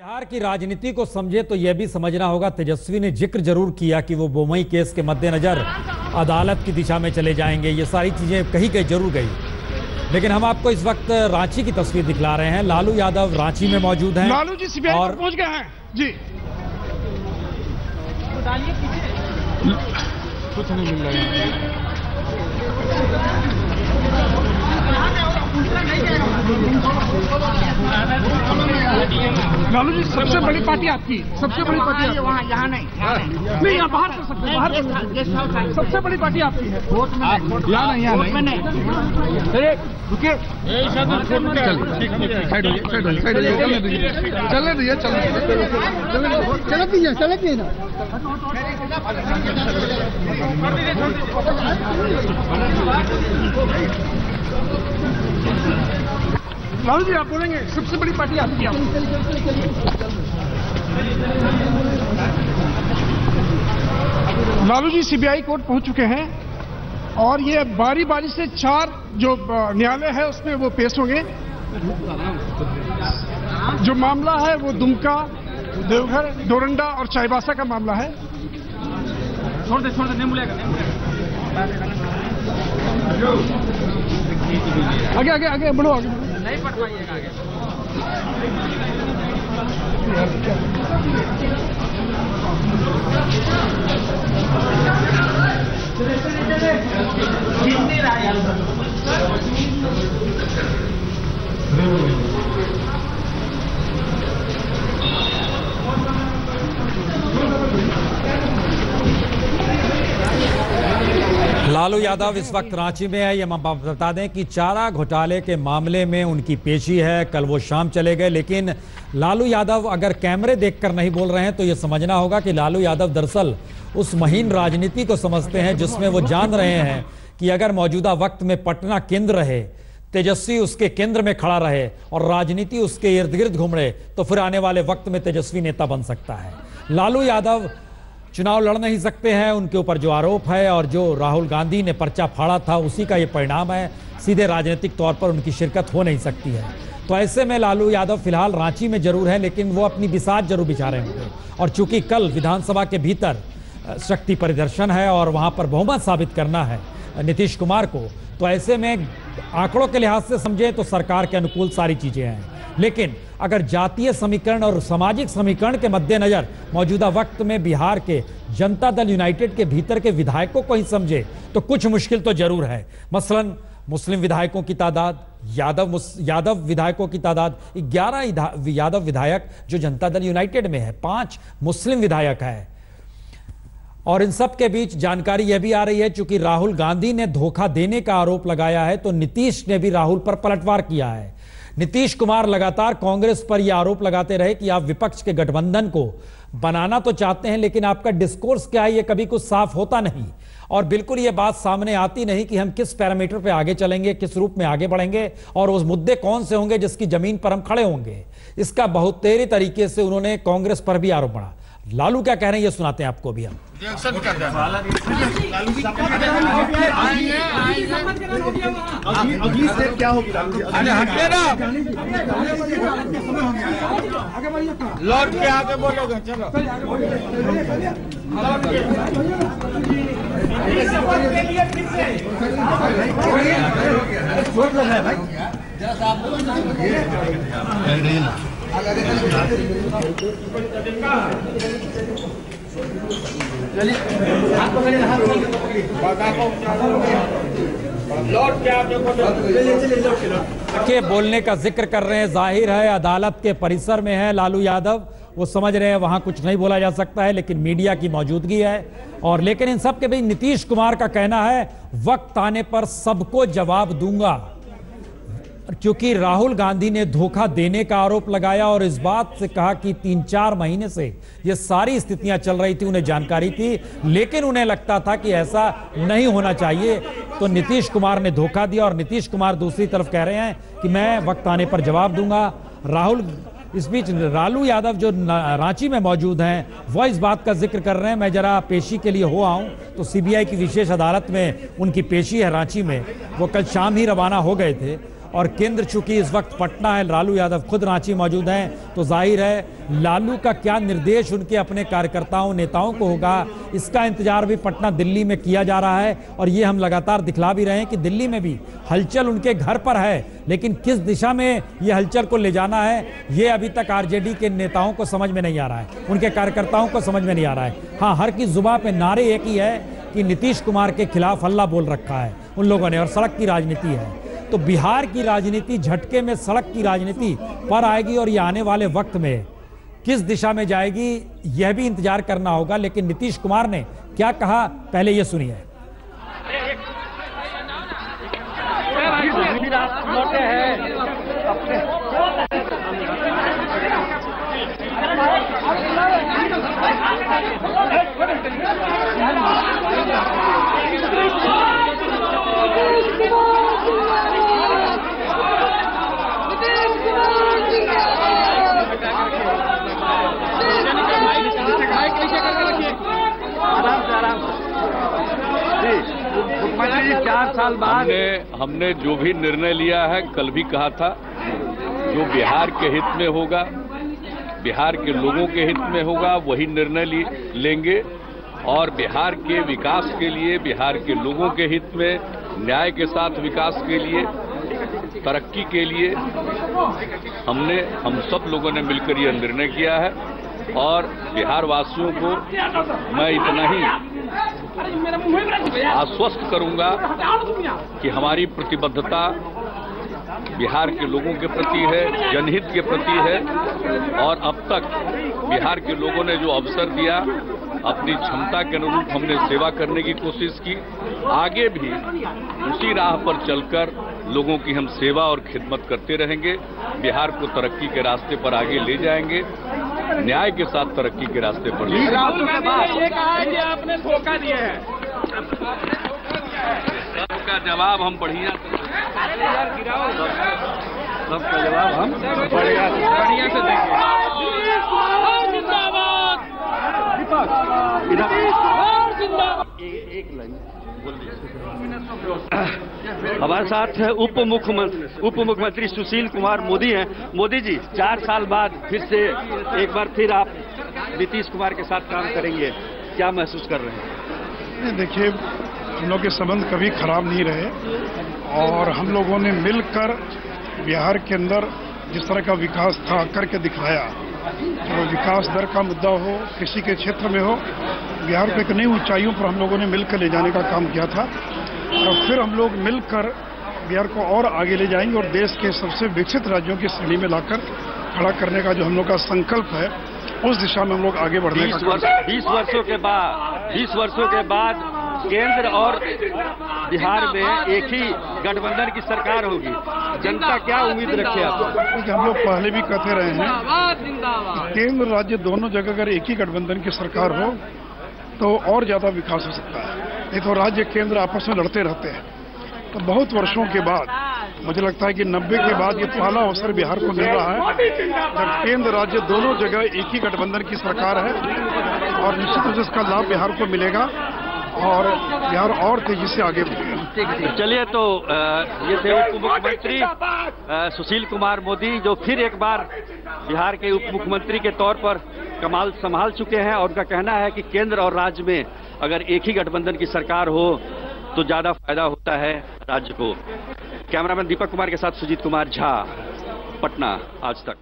बिहार की राजनीति को समझे तो यह भी समझना होगा, तेजस्वी ने जिक्र जरूर किया कि वो बोमई केस के मद्देनजर अदालत की दिशा में चले जाएंगे। ये सारी चीजें कही गई, जरूर गई, लेकिन हम आपको इस वक्त रांची की तस्वीर दिखला रहे हैं। लालू यादव रांची में मौजूद हैं। लालू जी सीबीआई और पहुंच गए हैं जी। कुछ नहीं मिल रहा है। लालू जी सबसे बड़ी पार्टी आपकी, सबसे बड़ी पार्टी वहाँ यहाँ नहीं यहाँ बाहर कर सकते हैं, बाहर सबसे बड़ी पार्टी आपकी है। यहाँ नहीं रुकिए, चलने दीजिए चलने दीजिए ना। लालू जी आप बोलेंगे, सबसे बड़ी पार्टी आपकी। लालू जी सीबीआई कोर्ट पहुंच चुके हैं और ये बारी बारी से 4 जो न्यायालय है उसमें वो पेश होंगे। जो मामला है वो दुमका, देवघर, डोरंडा और चाईबासा का मामला है। छोड़ दे नहीं मिलेगा। आगे बढ़ो, आगे नहीं पढ़ पाइएगा आगे। लालू यादव इस वक्त रांची में है। ये हम बता दें कि चारा घोटाले के मामले में उनकी पेशी है। कल वो शाम चले गए, लेकिन लालू यादव अगर कैमरे देखकर नहीं बोल रहे हैं तो ये समझना होगा कि लालू यादव दरअसल उस महीन राजनीति को समझते हैं जिसमें वो जान रहे हैं कि अगर मौजूदा वक्त में पटना केंद्र रहे, तेजस्वी उसके केंद्र में खड़ा रहे और राजनीति उसके इर्द गिर्द घूमे, तो फिर आने वाले वक्त में तेजस्वी नेता बन सकता है। लालू यादव चुनाव लड़ नहीं सकते हैं। उनके ऊपर जो आरोप है और जो राहुल गांधी ने पर्चा फाड़ा था उसी का ये परिणाम है। सीधे राजनीतिक तौर पर उनकी शिरकत हो नहीं सकती है। तो ऐसे में लालू यादव फिलहाल रांची में जरूर है, लेकिन वो अपनी बिसात जरूर बिछा रहे होंगे। और चूंकि कल विधानसभा के भीतर शक्ति परिदर्शन है और वहां पर बहुमत साबित करना है नीतीश कुमार को, तो ऐसे में आंकड़ों के लिहाज से समझे तो सरकार के अनुकूल सारी चीजें हैं। लेकिन अगर जातीय समीकरण और सामाजिक समीकरण के मद्देनजर मौजूदा वक्त में बिहार के जनता दल यूनाइटेड के भीतर के विधायकों को ही समझे तो कुछ मुश्किल तो जरूर है। मसलन मुस्लिम विधायकों की तादाद, यादव विधायकों की तादाद 11 यादव विधायक जो जनता दल यूनाइटेड में है, 5 मुस्लिम विधायक है। और इन सब के बीच जानकारी यह भी आ रही है, चूंकि राहुल गांधी ने धोखा देने का आरोप लगाया है तो नीतीश ने भी राहुल पर पलटवार किया है। नीतीश कुमार लगातार कांग्रेस पर यह आरोप लगाते रहे कि आप विपक्ष के गठबंधन को बनाना तो चाहते हैं, लेकिन आपका डिस्कोर्स क्या है ये कभी कुछ साफ होता नहीं और बिल्कुल ये बात सामने आती नहीं कि हम किस पैरामीटर पे आगे चलेंगे, किस रूप में आगे बढ़ेंगे और उस मुद्दे कौन से होंगे जिसकी जमीन पर हम खड़े होंगे। इसका बहुत तेरी तरीके से उन्होंने कांग्रेस पर भी आरोप बढ़ा। लालू क्या कह रहे हैं ये सुनाते हैं आपको भी हम। क्या होगी लौट के आगे बोलोगे, चलो के बोलने का जिक्र कर रहे हैं। जाहिर है अदालत के परिसर में है लालू यादव, वो समझ रहे हैं वहां कुछ नहीं बोला जा सकता है, लेकिन मीडिया की मौजूदगी है। और लेकिन इन सब के बीच नीतीश कुमार का कहना है वक्त आने पर सबको जवाब दूंगा, क्योंकि राहुल गांधी ने धोखा देने का आरोप लगाया और इस बात से कहा कि 3-4 महीने से ये सारी स्थितियां चल रही थी, उन्हें जानकारी थी, लेकिन उन्हें लगता था कि ऐसा नहीं होना चाहिए। तो नीतीश कुमार ने धोखा दिया और नीतीश कुमार दूसरी तरफ कह रहे हैं कि मैं वक्त आने पर जवाब दूंगा। राहुल इस बीच लालू यादव जो रांची में मौजूद हैं वह इस बात का जिक्र कर रहे हैं, मैं जरा पेशी के लिए हो आऊं तो सीबीआई की विशेष अदालत में उनकी पेशी है रांची में। वो कल शाम ही रवाना हो गए थे और केंद्र चूंकि इस वक्त पटना है, लालू यादव खुद रांची मौजूद हैं, तो जाहिर है लालू का क्या निर्देश उनके अपने कार्यकर्ताओं नेताओं को होगा, इसका इंतजार भी पटना दिल्ली में किया जा रहा है। और ये हम लगातार दिखला भी रहे हैं कि दिल्ली में भी हलचल उनके घर पर है, लेकिन किस दिशा में ये हलचल को ले जाना है ये अभी तक आरजेडी के नेताओं को समझ में नहीं आ रहा है, उनके कार्यकर्ताओं को समझ में नहीं आ रहा है। हाँ, हर की जुबान पे नारे एक ही है कि नीतीश कुमार के खिलाफ हल्ला बोल रखा है उन लोगों ने, और सड़क की राजनीति है। तो बिहार की राजनीति झटके में सड़क की राजनीति पर आएगी और ये आने वाले वक्त में किस दिशा में जाएगी यह भी इंतजार करना होगा। लेकिन नीतीश कुमार ने क्या कहा, पहले ये सुनिए। मुख्यमंत्री जी 4 साल बाद हमने जो भी निर्णय लिया है, कल भी कहा था, जो बिहार के हित में होगा, बिहार के लोगों के हित में होगा, वही निर्णय लेंगे। और बिहार के विकास के लिए, बिहार के लोगों के हित में, न्याय के साथ विकास के लिए, तरक्की के लिए हम सब लोगों ने मिलकर यह निर्णय किया है। और बिहार वासियों को मैं इतना ही आश्वस्त करूंगा कि हमारी प्रतिबद्धता बिहार के लोगों के प्रति है, जनहित के प्रति है। और अब तक बिहार के लोगों ने जो अवसर दिया, अपनी क्षमता के अनुरूप हमने सेवा करने की कोशिश की। आगे भी उसी राह पर चलकर लोगों की हम सेवा और खिदमत करते रहेंगे। बिहार को तरक्की के रास्ते पर आगे ले जाएंगे, न्याय के साथ तरक्की के रास्ते पर ले जाएंगे। ये कहा है कि आपने धोखा दिया है, सबका जवाब हम बढ़िया सबका जवाब हम बढ़िया से देंगे। हमारे साथ उप मुख्यमंत्री सुशील कुमार मोदी हैं। मोदी जी, 4 साल बाद फिर से एक बार फिर आप नीतीश कुमार के साथ काम करेंगे, क्या महसूस कर रहे हैं? देखिए, हम लोग के संबंध कभी खराब नहीं रहे और हम लोगों ने मिलकर बिहार के अंदर जिस तरह का विकास था करके दिखाया। तो विकास दर का मुद्दा हो, किसी के क्षेत्र में हो, बिहार को एक नई ऊंचाइयों पर हम लोगों ने मिलकर ले जाने का काम किया था। और फिर हम लोग मिलकर बिहार को और आगे ले जाएंगे और देश के सबसे विकसित राज्यों की श्रेणी में लाकर खड़ा करने का जो हम लोग का संकल्प है, उस दिशा में हम लोग आगे बढ़ने का 20 वर्षों के बाद केंद्र और बिहार में एक ही गठबंधन की सरकार होगी। जनता क्या उम्मीद रखे आप? हम लोग पहले भी कहते रहे हैं, केंद्र राज्य दोनों जगह अगर एक ही गठबंधन की सरकार हो तो और ज्यादा विकास हो सकता है। नहीं तो राज्य केंद्र आपस में लड़ते रहते हैं। तो बहुत वर्षों के बाद मुझे लगता है कि 90 के बाद ये पहला अवसर बिहार को मिल रहा है जब केंद्र राज्य दोनों जगह एक ही गठबंधन की सरकार है। और निश्चित रूप से इसका लाभ बिहार को मिलेगा और बिहार और तेजी से आगे बढ़ेगा। चलिए, तो ये थे उप मुख्यमंत्री सुशील कुमार मोदी, जो फिर एक बार बिहार के उप मुख्यमंत्री के तौर पर कमाल संभाल चुके हैं। और उनका कहना है कि केंद्र और राज्य में अगर एक ही गठबंधन की सरकार हो तो ज्यादा फायदा होता है राज्य को। कैमरामैन दीपक कुमार के साथ सुजीत कुमार झा, पटना आज तक।